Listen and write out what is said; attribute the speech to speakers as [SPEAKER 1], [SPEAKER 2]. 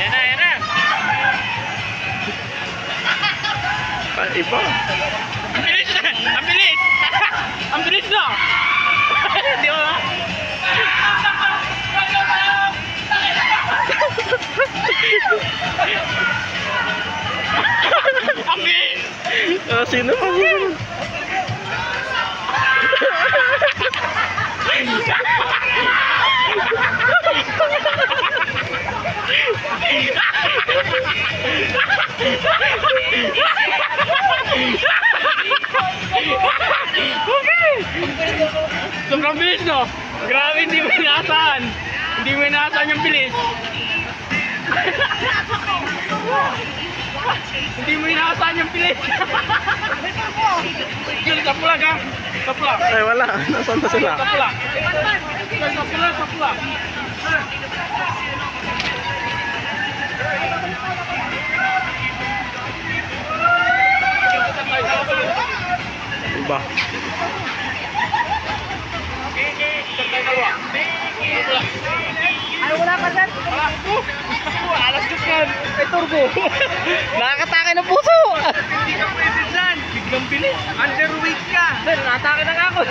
[SPEAKER 1] Ayan na, ayan na.
[SPEAKER 2] Iba.
[SPEAKER 1] Ang bilis na! Ang bilis! Ang bilis na! Di ba? Ang bilis!
[SPEAKER 2] Sino masusunod?
[SPEAKER 1] Sobrang bilis, no? Grabe, hindi mo inaasahan. Hindi mo inaasahan yung bilis. Hindi mo inaasahan yung bilis. Yun, sa pulag, ha? Sa pulag.
[SPEAKER 2] Ay, wala. Nasaan na sila?
[SPEAKER 1] Sa pulag. Sa pulag, sa pulag.
[SPEAKER 2] Iba.
[SPEAKER 1] Ay, wala ka dyan. Wala. Alas ka kan. May turbo.
[SPEAKER 2] Nakakatake ng puso!
[SPEAKER 1] Hindi ka pwede dyan. Biglang bilis. Underweight ka. Nakatake na nga ako.